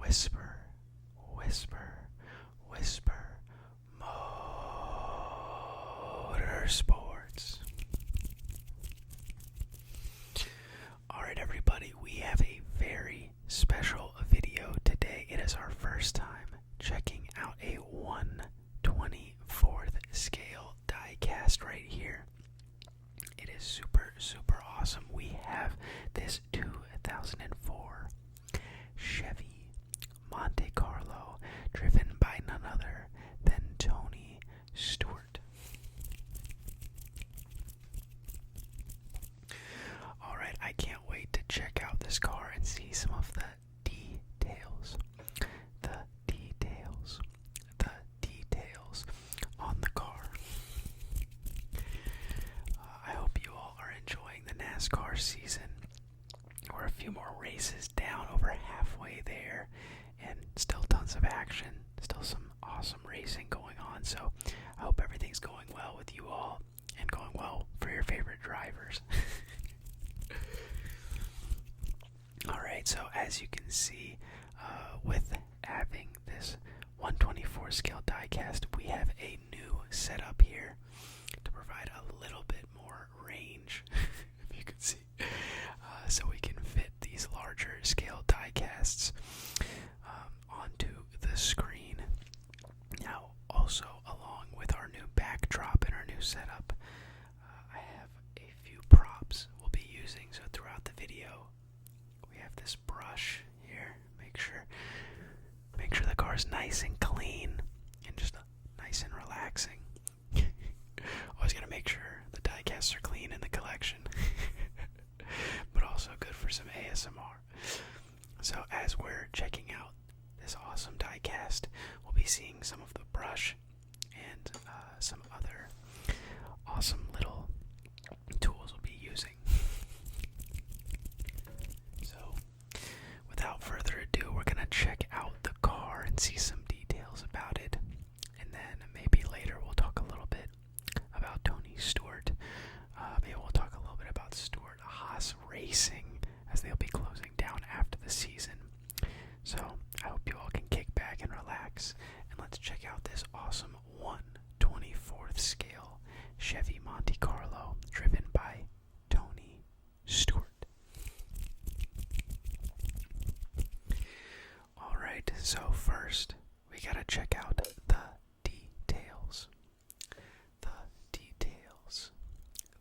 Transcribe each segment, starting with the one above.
whisper, whisper, whisper, motorsports. Alright everybody, we have a very special video today. It is our first time checking out a 1/24th scale diecast right here. It is super awesome. We have this 2004 Chevy Monte Carlo driven by none other than Tony Stewart. Alright, I can't wait to check out this car and see some of the details. The details. The details on the car. I hope you all are enjoying the NASCAR season. We're a few more races down, over halfway there, and still tons of action, still some awesome racing going on, so I hope everything's going well with you all, and going well for your favorite drivers. Alright, so as you can see, with having this 1/24 scale diecast, we have a new setup here to provide a little bit more range, if you can see, so we can fit these larger scale diecasts onto the screen. Now, also along with our new backdrop and our new setup, I have a few props we'll be using. So throughout the video, we have this brush here. Make sure the car's nice and clean and just nice and relaxing. Always gotta make sure the diecasts are clean in the collection, but also good for some ASMR. So as we're checking out this awesome diecast, we'll be seeing some of the brush and some other awesome little tools we'll be using. So without further ado, we're gonna check out the car and see some details about it, and then maybe later we'll talk a little bit about Tony Stewart. Maybe we'll talk a little bit about Stewart Haas Racing, as they'll be closing down after the season. So I hope you all can kick back and relax, and let's check out this awesome 1/24th scale Chevy Monte Carlo driven by Tony Stewart. Alright, so first we gotta check out the details. The details.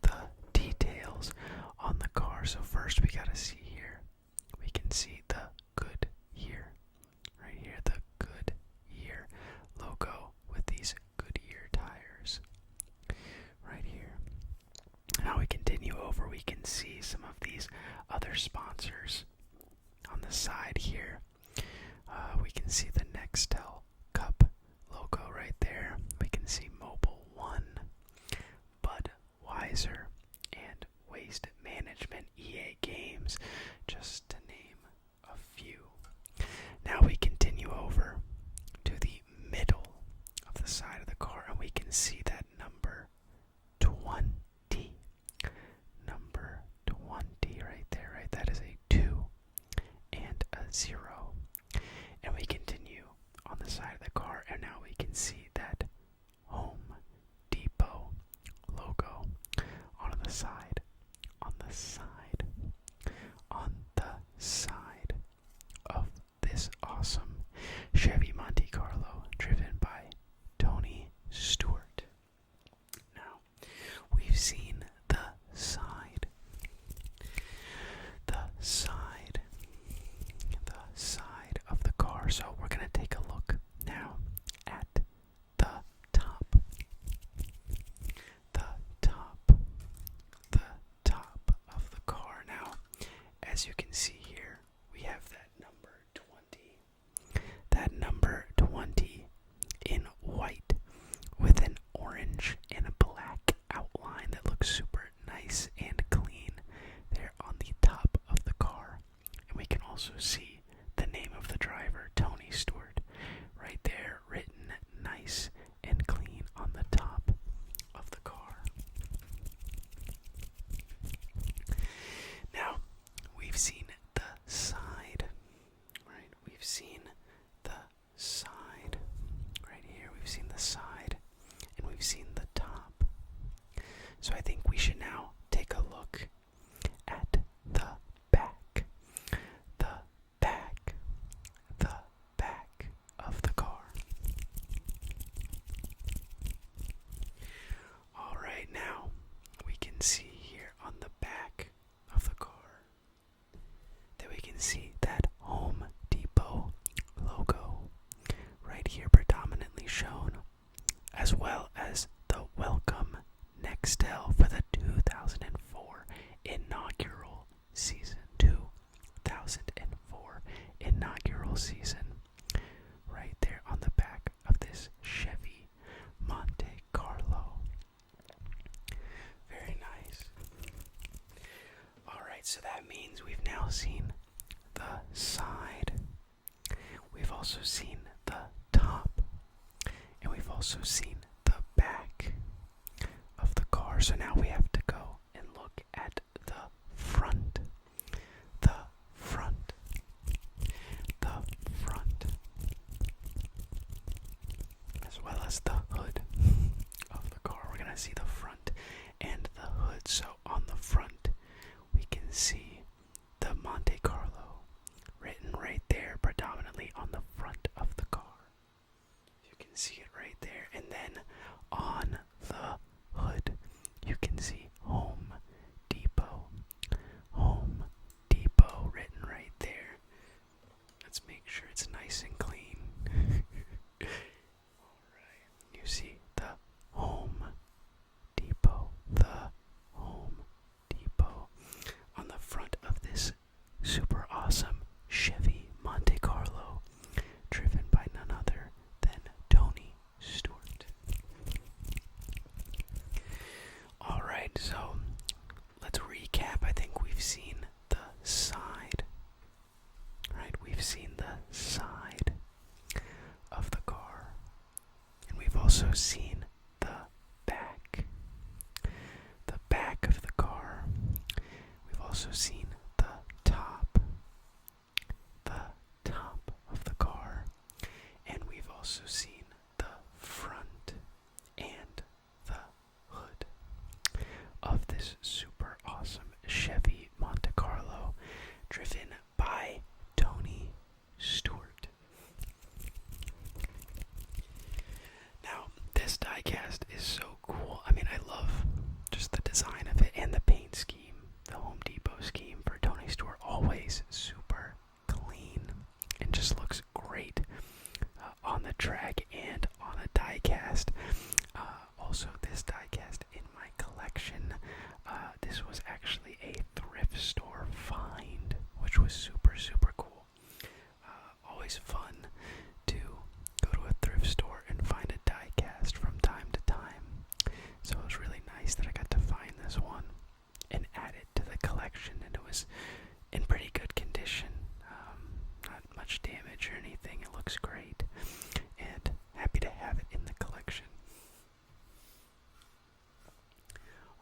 The details on the car. So first we gotta see here. We can see the Goodyear. Right here, the Goodyear logo with these Goodyear tires. Right here. Now we continue over, we can see some of these other sponsors on the side here. We can see the Nextel Cup logo right there. We can see Mobile One, Budweiser, and Waste Management, EA Games, just to name a few. Now we continue over to the middle of the side of the car, and we can see that number 20. Number 20 right there, right? That is a 2 and a 0. And we continue on the side of the car, and now we can see that Home Depot logo on the side, on the side, on the side of this awesome Chevy Monte Carlo driven by Tony Stewart. Now, we've seen the side, of the car, so we're going to take a look now at the top. The top of the well as the Welcome Nextel for the 2004 inaugural season. 2004 inaugural season. Right there on the back of this Chevy Monte Carlo. Very nice. Alright, so that means we've now seen the side. We've also seen the top. And we've also seen the back of the car. So now we have to go and look at the front. The front. The front. As well as the hood of the car. We're going to see the front and the hood. So on the front, we can see the Monte Carlo written right there, predominantly on the front of the car. You can see it right there. And then on the hood, you can see Home Depot. Home Depot written right there. Let's make sure it's nice and clean. Alright. You see the Home Depot. The Home Depot on the front of this super awesome Chevy Monte Carlo, driven by none other than Tony Stewart. Alright, so let's recap. I think we've seen the side. Right, we've seen the side of the car. And we've also seen the back. The back of the car. We've also seen the top. The top of the car. And we've also seen the front and the hood of this super awesome Chevy Monte Carlo, driven by Tony Stewart. Now, this diecast is so cool. I mean, I love just the design of it and the paint scheme. The Home Depot scheme for Tony Stewart, always super clean and just looks great on the track and on a diecast. Also, this diecast in my collection, this was actually a thrift store find, which was super, super cool. Always fun to go to a thrift store and find a diecast from time to time. So it was really nice that I got to find this one and add it to the collection, and it was in pretty good condition. Not much damage or anything. It looks great, and happy to have it in the collection.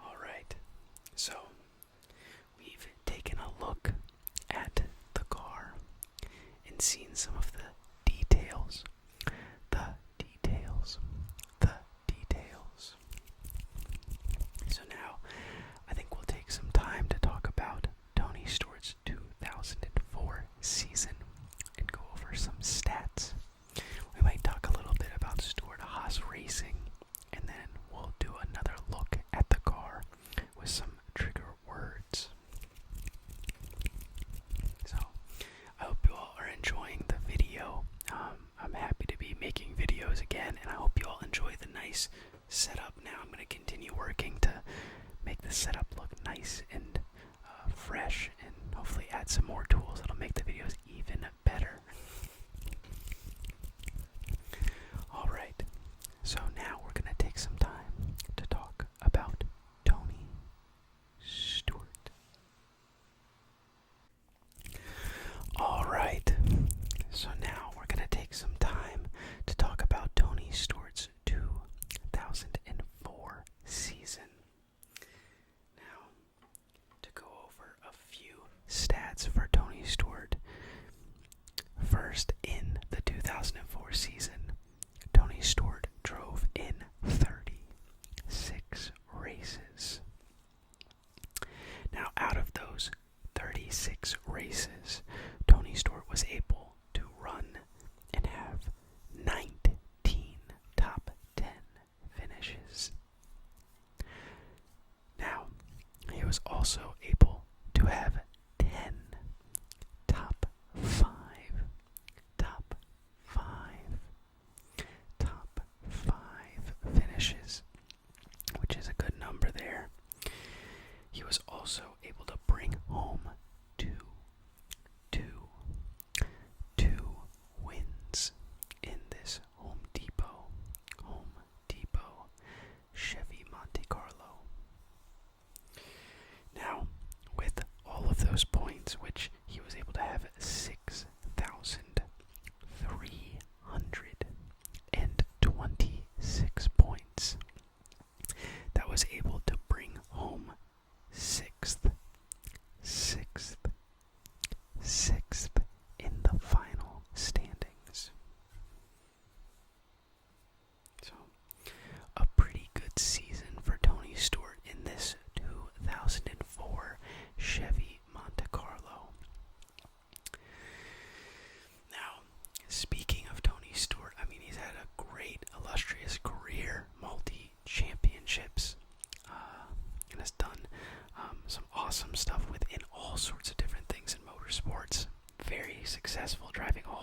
Alright, so we've taken a look at the car and seen some of the details. The details. The details. So now, I think we'll take some time to talk about Tony Stewart's 2004 season and go over some stats. We might talk a little bit about Stewart-Haas racing, and then we'll do another look at the car with some trigger words. So, I hope you all are enjoying the video. I'm happy to be making videos again, and I hope you all enjoy the nice setup. Now I'm going to continue working to make the setup look nice and fresh, and hopefully add some more tools that'll make the videos even better. Alright, so now we're going to take some time to talk about Tony Stewart. Alright, so now we're going to take some time to talk about Tony Stewart's 2004 season. Now, to go over a few stats for Tony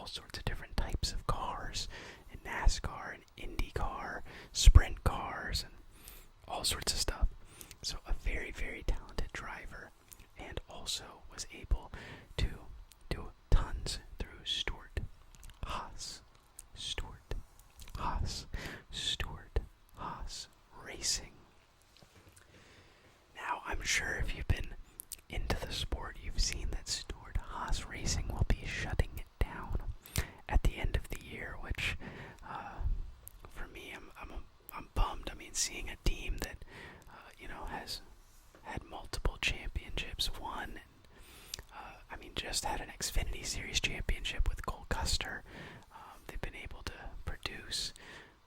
all sorts of different types of cars in NASCAR and IndyCar, sprint cars, and all sorts of stuff. So a very, very talented driver, and also was able to do tons through Stewart Haas. Stewart Haas. Stewart Haas Racing. Now, I'm sure if you've been into the sport, you've seen that Stewart Haas Racing will be shutting it down at the end of the year, which, for me, I'm bummed. I mean, seeing a team that, has had multiple championships won, and, just had an Xfinity Series championship with Cole Custer. They've been able to produce,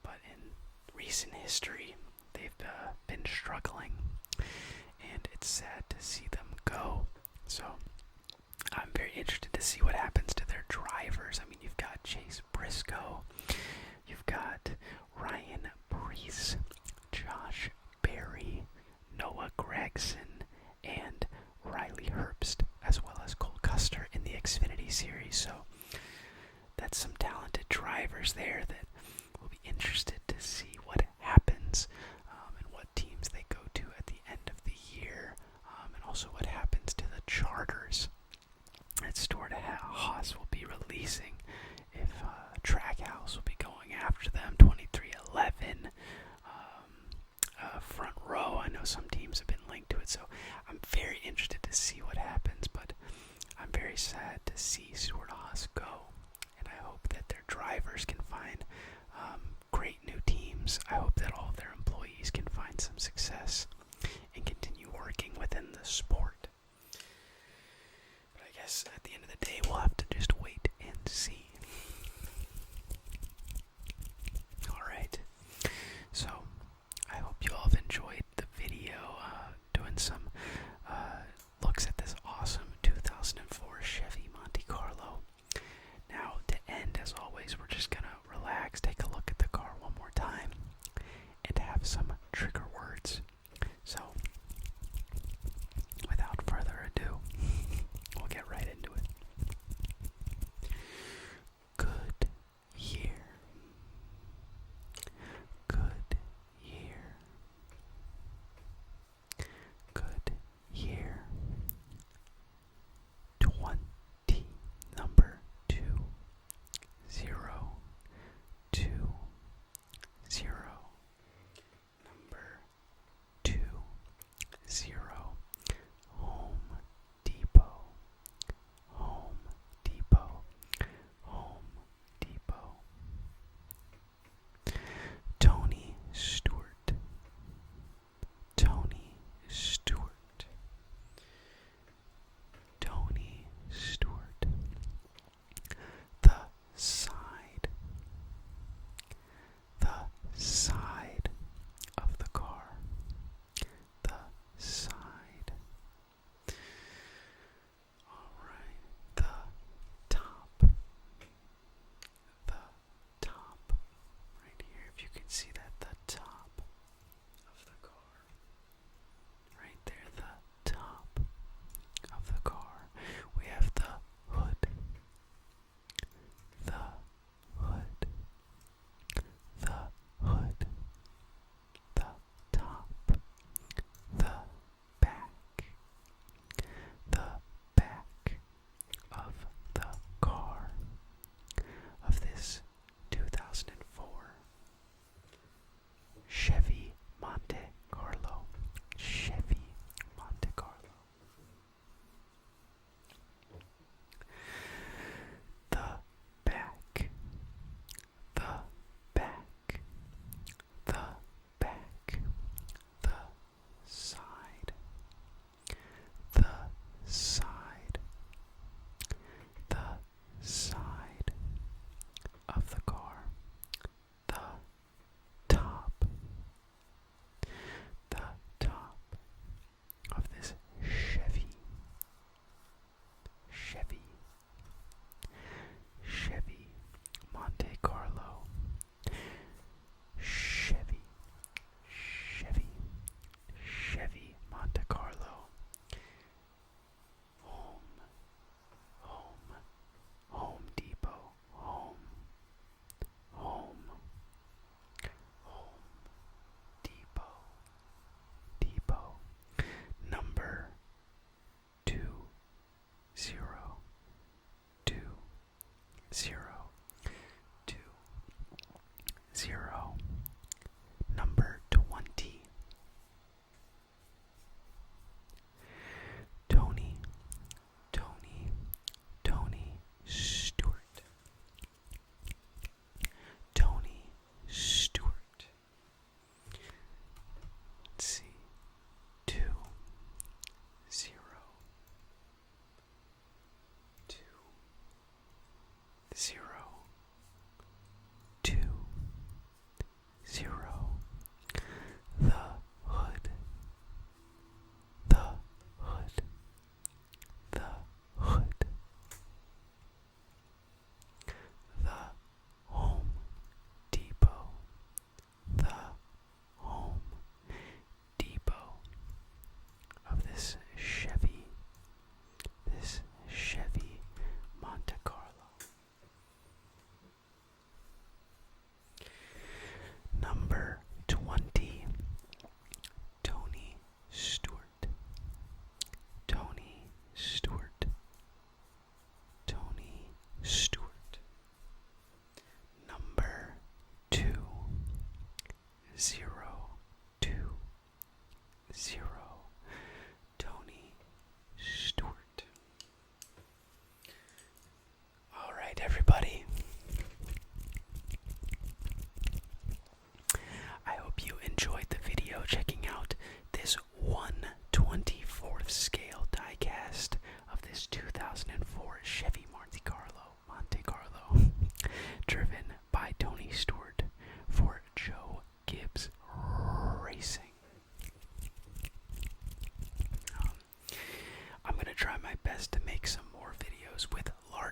but in recent history, they've been struggling, and it's sad to see them go. So I'm very interested to see what happens to their drivers. I mean, you've got Chase Briscoe, you've got Ryan Preece, Josh Berry, Noah Gregson, and Riley Herbst, as well as Cole Custer in the Xfinity Series. So that's some talented drivers there that will be interested to see what happens, and what teams they go to at the end of the year, and also what happens to the charters that Stewart Haas will be releasing, if Trackhouse will be going after them. 2311, Front Row, I know some teams have been linked to it, so I'm very interested to see what happens, but I'm very sad to see Stewart Haas go, and I hope that their drivers can find great new teams. I hope that all of their employees can find some success and continue working within the sport. But I guess at the end of the day, we'll have to just wait and see. Alright, so I hope you all have enjoyed the video, doing some looks at this awesome 2004 Chevy Monte Carlo. Now, to end, as always, we're just gonna relax, take a look at the car one more time, and have some trigger words. So, without further ado, we'll get right into it.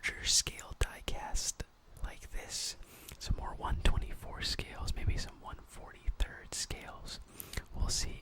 larger scale diecast like this. Some more 124 scales, maybe some 143rd scales. We'll see